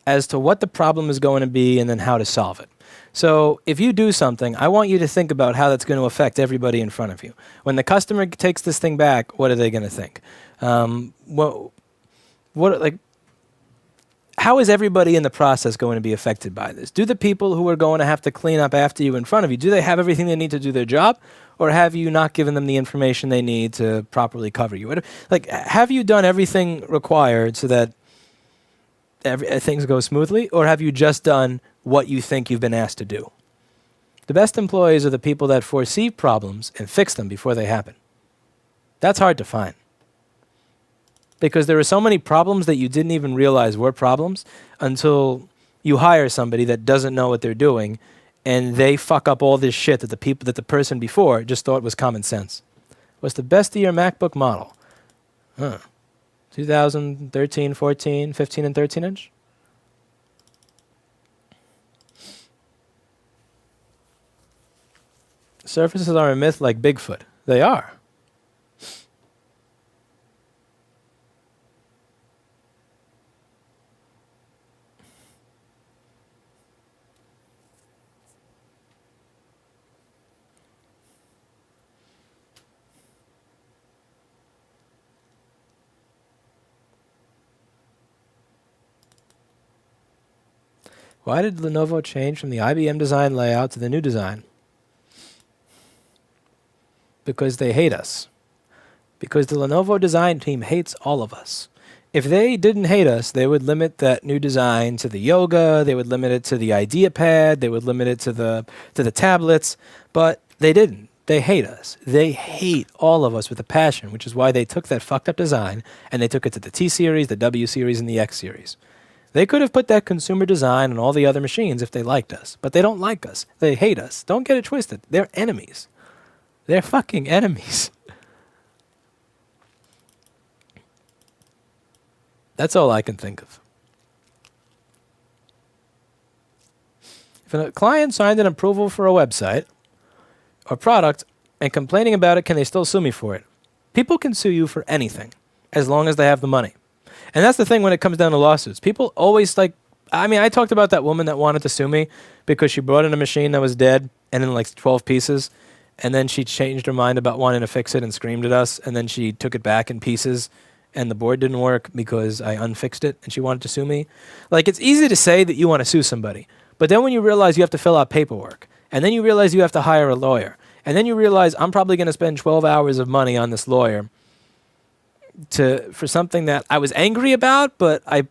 as to what the problem is going to be and then how to solve it. So if you do something, I want you to think about how that's going to affect everybody in front of you. When the customer takes this thing back, what are they going to think? How is everybody in the process going to be affected by this? Do the people who are going to have to clean up after you in front of you, do they have everything they need to do their job? Or have you not given them the information they need to properly cover you? Have you done everything required so that things go smoothly? Or have you just done what you think you've been asked to do? The best employees are the people that foresee problems and fix them before they happen. That's hard to find. Because there are so many problems that you didn't even realize were problems until you hire somebody that doesn't know what they're doing and they fuck up all this shit that the person before just thought was common sense. What's the best of your MacBook model? 2013, 14, 15 and 13 inch? Surfaces are a myth like Bigfoot. They are. Why did Lenovo change from the IBM design layout to the new design? Because they hate us. Because the Lenovo design team hates all of us. If they didn't hate us, they would limit that new design to the Yoga, they would limit it to the IdeaPad, they would limit it to the tablets, but they didn't. They hate us. They hate all of us with a passion, which is why they took that fucked up design and they took it to the T series, the W series, and the X series. They could have put that consumer design on all the other machines if they liked us, but they don't like us. They hate us. Don't get it twisted. They're enemies. They're fucking enemies. That's all I can think of. If a client signed an approval for a website or product and complaining about it, can they still sue me for it? People can sue you for anything as long as they have the money. And that's the thing when it comes down to lawsuits. People always I talked about that woman that wanted to sue me because she brought in a machine that was dead and in like 12 pieces. And then she changed her mind about wanting to fix it and screamed at us. And then she took it back in pieces and the board didn't work because I unfixed it and she wanted to sue me. Like, it's easy to say that you want to sue somebody. But then when you realize you have to fill out paperwork and then you realize you have to hire a lawyer and then you realize I'm probably going to spend 12 hours of money on this lawyer for something that I was angry about, but I'm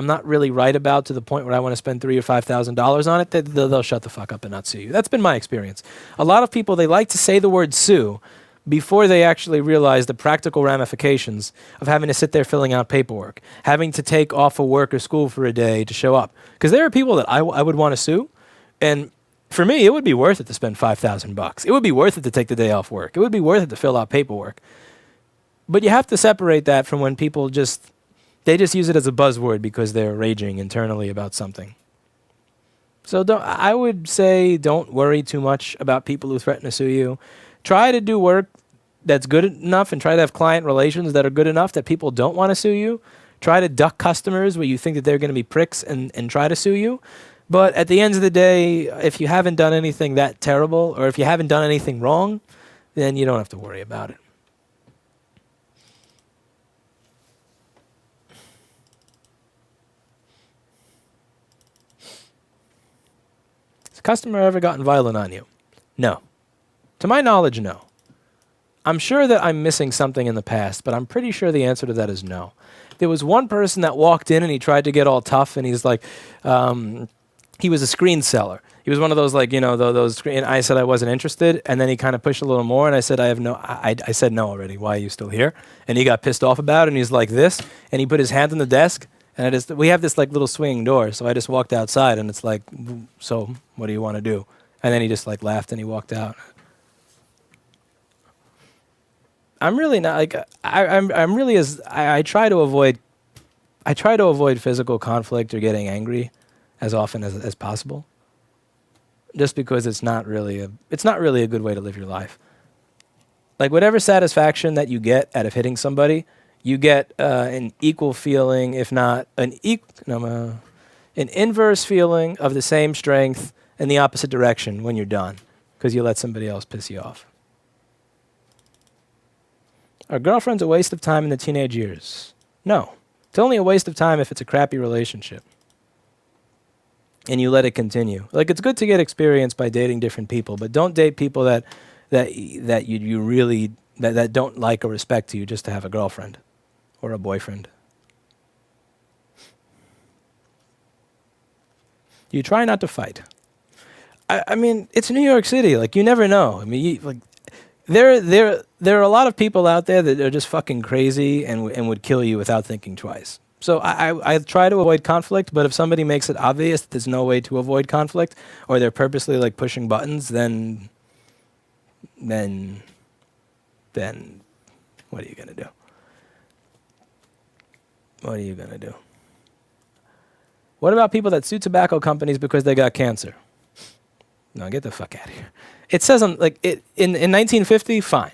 not really right about to the point where I want to spend $3,000 or $5,000 on it, they'll shut the fuck up and not sue you. That's been my experience. A lot of people, they like to say the word sue before they actually realize the practical ramifications of having to sit there filling out paperwork, having to take off of work or school for a day to show up. Because there are people that I would want to sue, and for me, it would be worth it to spend $5,000. It would be worth it to take the day off work. It would be worth it to fill out paperwork. But you have to separate that from when people just use it as a buzzword because they're raging internally about something. So I would say don't worry too much about people who threaten to sue you. Try to do work that's good enough and try to have client relations that are good enough that people don't want to sue you. Try to duck customers where you think that they're going to be pricks and try to sue you. But at the end of the day, if you haven't done anything that terrible or if you haven't done anything wrong, then you don't have to worry about it. Has a customer ever gotten violent on you? No. To my knowledge, no. I'm sure that I'm missing something in the past, but I'm pretty sure the answer to that is no. There was one person that walked in and he tried to get all tough and he's like, he was a screen seller. He was one of those those screen. I said I wasn't interested, and then he kind of pushed a little more, and I said I said no already. Why are you still here? And he got pissed off about it, and he's like this, and he put his hand on the desk, And we have this like little swinging door, so I just walked outside, and it's like, so what do you want to do? And then he just like laughed and he walked out. I'm really not like I'm really I try to avoid physical conflict or getting angry as often as possible. Just because it's not really a good way to live your life. Like whatever satisfaction that you get out of hitting somebody, you get an equal feeling, if not an inverse feeling of the same strength in the opposite direction when you're done, because you let somebody else piss you off. Are girlfriends a waste of time in the teenage years? No. It's only a waste of time if it's a crappy relationship and you let it continue. Like, it's good to get experience by dating different people, but don't date people that you really that don't like or respect you just to have a girlfriend or a boyfriend. You try not to fight. I mean, it's New York City. Like, you never know. I mean, there are a lot of people out there that are just fucking crazy and would kill you without thinking twice. So I try to avoid conflict, but if somebody makes it obvious that there's no way to avoid conflict, or they're purposely like pushing buttons, then what are you gonna do? What are you gonna do? What about people that sue tobacco companies because they got cancer? No, get the fuck out of here. It says in 1950, fine.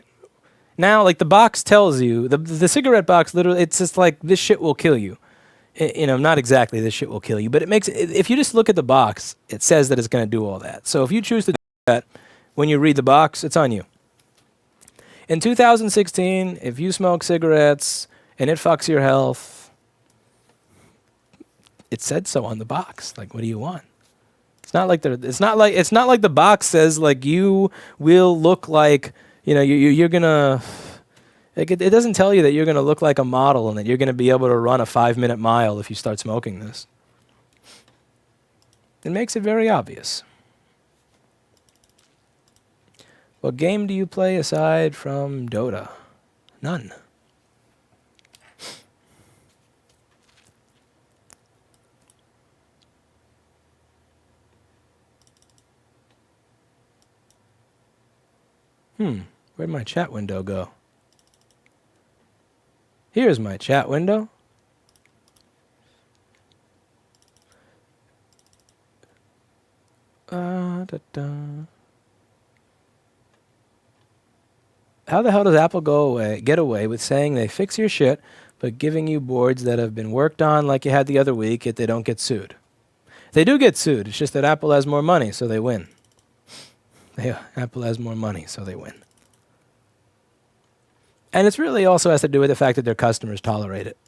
Now, like, the box tells you, the cigarette box literally, it's just like, this shit will kill you. Not exactly this shit will kill you, but it makes, if you just look at the box, it says that it's going to do all that. So if you choose to do that, when you read the box, it's on you. In 2016, if you smoke cigarettes and it fucks your health, it said so on the box. Like, what do you want? It's not like the box says like you will look like, you're gonna. It doesn't tell you that you're gonna look like a model and that you're gonna be able to run a 5-minute mile if you start smoking this. It makes it very obvious. What game do you play aside from Dota? None. Where'd my chat window go? Here's my chat window. How the hell does Apple get away with saying they fix your shit, but giving you boards that have been worked on like you had the other week, yet they don't get sued? They do get sued. It's just that Apple has more money, so they win. Apple has more money, so they win. And it's really also has to do with the fact that their customers tolerate it.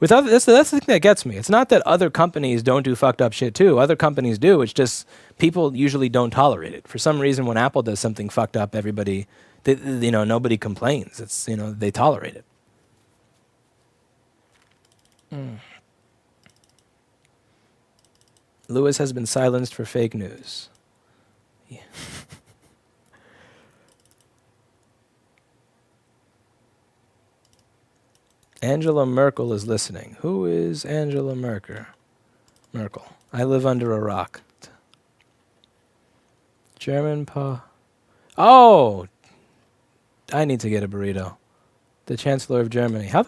That's the thing that gets me. It's not that other companies don't do fucked up shit too. Other companies do. It's just people usually don't tolerate it. For some reason, when Apple does something fucked up, nobody complains. It's, they tolerate it. Lewis has been silenced for fake news. Yeah. Angela Merkel is listening. Who is Angela Merkel? I live under a rock. German Oh! I need to get a burrito. The Chancellor of Germany. How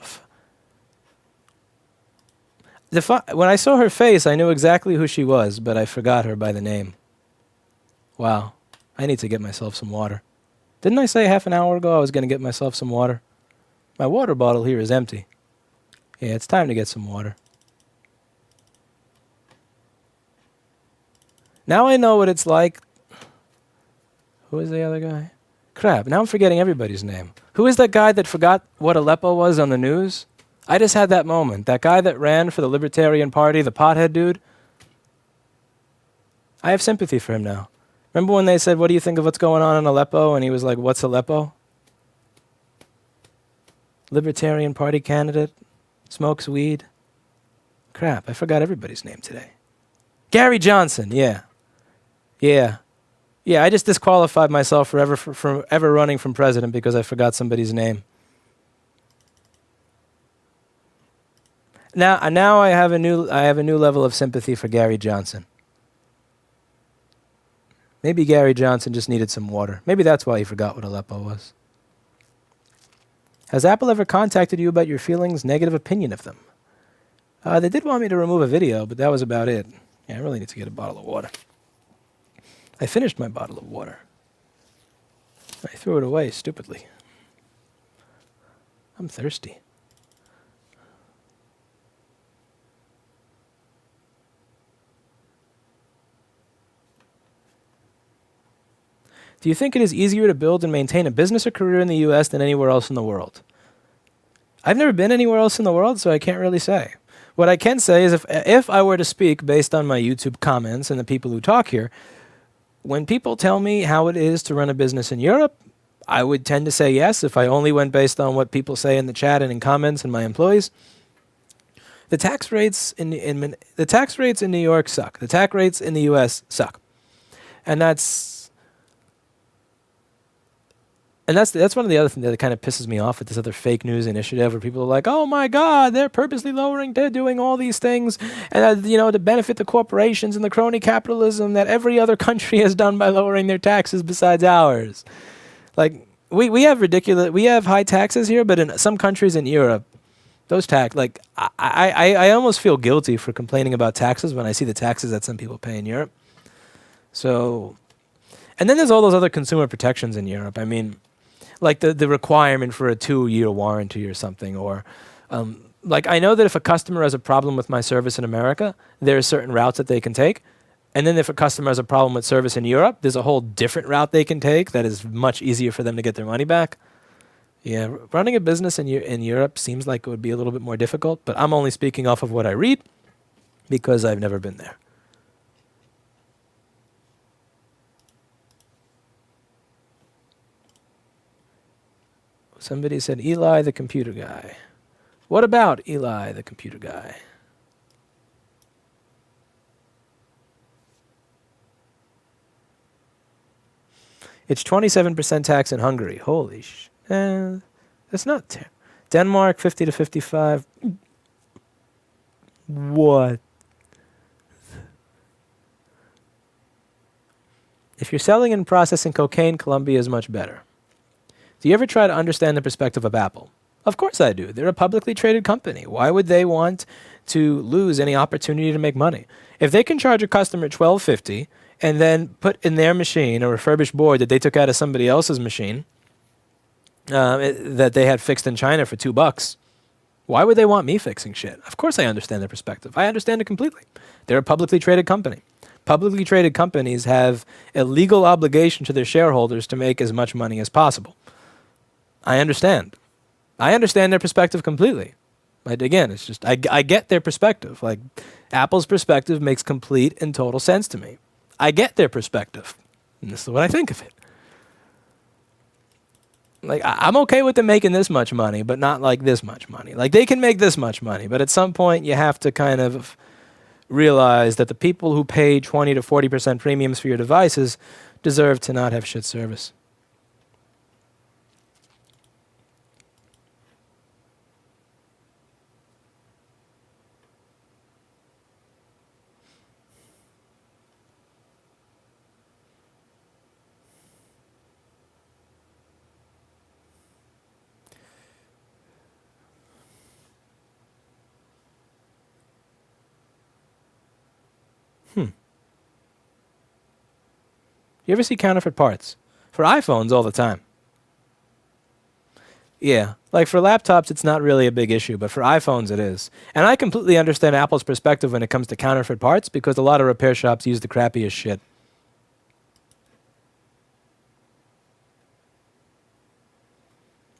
the when I saw her face, I knew exactly who she was, but I forgot her by the name. Wow. I need to get myself some water. Didn't I say half an hour ago I was going to get myself some water? My water bottle here is empty. Yeah, it's time to get some water. Now I know what it's like. Who is the other guy? Crap, now I'm forgetting everybody's name. Who is that guy that forgot what Aleppo was on the news? I just had that moment. That guy that ran for the Libertarian Party, the pothead dude. I have sympathy for him now. Remember when they said, what do you think of what's going on in Aleppo? And he was like, what's Aleppo? Libertarian Party candidate, smokes weed. Crap, I forgot everybody's name today. Gary Johnson, yeah. Yeah, I just disqualified myself from ever running for president because I forgot somebody's name. Now I have a new level of sympathy for Gary Johnson. Maybe Gary Johnson just needed some water. Maybe that's why he forgot what Aleppo was. Has Apple ever contacted you about your feelings, negative opinion of them? They did want me to remove a video, but that was about it. Yeah, I really need to get a bottle of water. I finished my bottle of water. I threw it away stupidly. I'm thirsty. Do you think it is easier to build and maintain a business or career in the US than anywhere else in the world? I've never been anywhere else in the world, so I can't really say. What I can say is if I were to speak based on my YouTube comments and the people who talk here, when people tell me how it is to run a business in Europe, I would tend to say yes if I only went based on what people say in the chat and in comments and my employees. The tax rates in New York suck. The tax rates in the US suck. And that's one of the other things that kind of pisses me off with this other fake news initiative where people are like, oh my God, they're purposely they're doing all these things and to benefit the corporations and the crony capitalism that every other country has done by lowering their taxes besides ours. Like, we have high taxes here, but in some countries in Europe, those I almost feel guilty for complaining about taxes when I see the taxes that some people pay in Europe. So, and then there's all those other consumer protections in Europe. I mean, like the requirement for a 2-year warranty or something, or like I know that if a customer has a problem with my service in America, there are certain routes that they can take. And then if a customer has a problem with service in Europe, there's a whole different route they can take that is much easier for them to get their money back. Yeah, running a business in Europe seems like it would be a little bit more difficult, but I'm only speaking off of what I read because I've never been there. Somebody said Eli the computer guy. What about Eli the computer guy? It's 27% tax in Hungary. Holy sh... that's not terrible. Denmark, 50 to 55. What? If you're selling and processing cocaine, Colombia is much better. Do you ever try to understand the perspective of Apple? Of course I do. They're a publicly traded company. Why would they want to lose any opportunity to make money? If they can charge a customer $12.50 and then put in their machine a refurbished board that they took out of somebody else's machine that they had fixed in China for $2, why would they want me fixing shit? Of course I understand their perspective. I understand it completely. They're a publicly traded company. Publicly traded companies have a legal obligation to their shareholders to make as much money as possible. I understand. I understand their perspective completely. But again, it's just, I get their perspective. Like, Apple's perspective makes complete and total sense to me. I get their perspective. And this is what I think of it. Like, I'm okay with them making this much money, but not like this much money. Like, they can make this much money, but at some point you have to kind of realize that the people who pay 20 to 40% premiums for your devices deserve to not have shit service. You ever see counterfeit parts? For iPhones all the time. Yeah, like for laptops it's not really a big issue, but for iPhones it is. And I completely understand Apple's perspective when it comes to counterfeit parts because a lot of repair shops use the crappiest shit.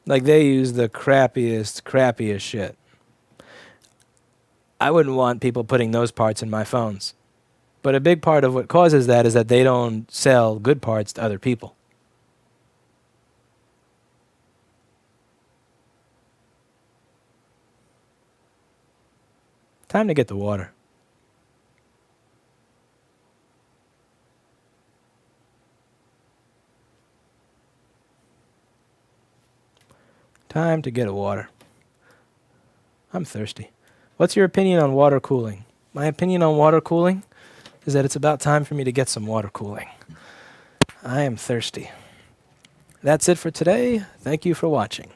Like, they use the crappiest shit. I wouldn't want people putting those parts in my phones. But a big part of what causes that is that they don't sell good parts to other people. Time to get the water. Time to get a water. I'm thirsty. What's your opinion on water cooling? My opinion on water cooling is that it's about time for me to get some water cooling. I am thirsty. That's it for today. Thank you for watching.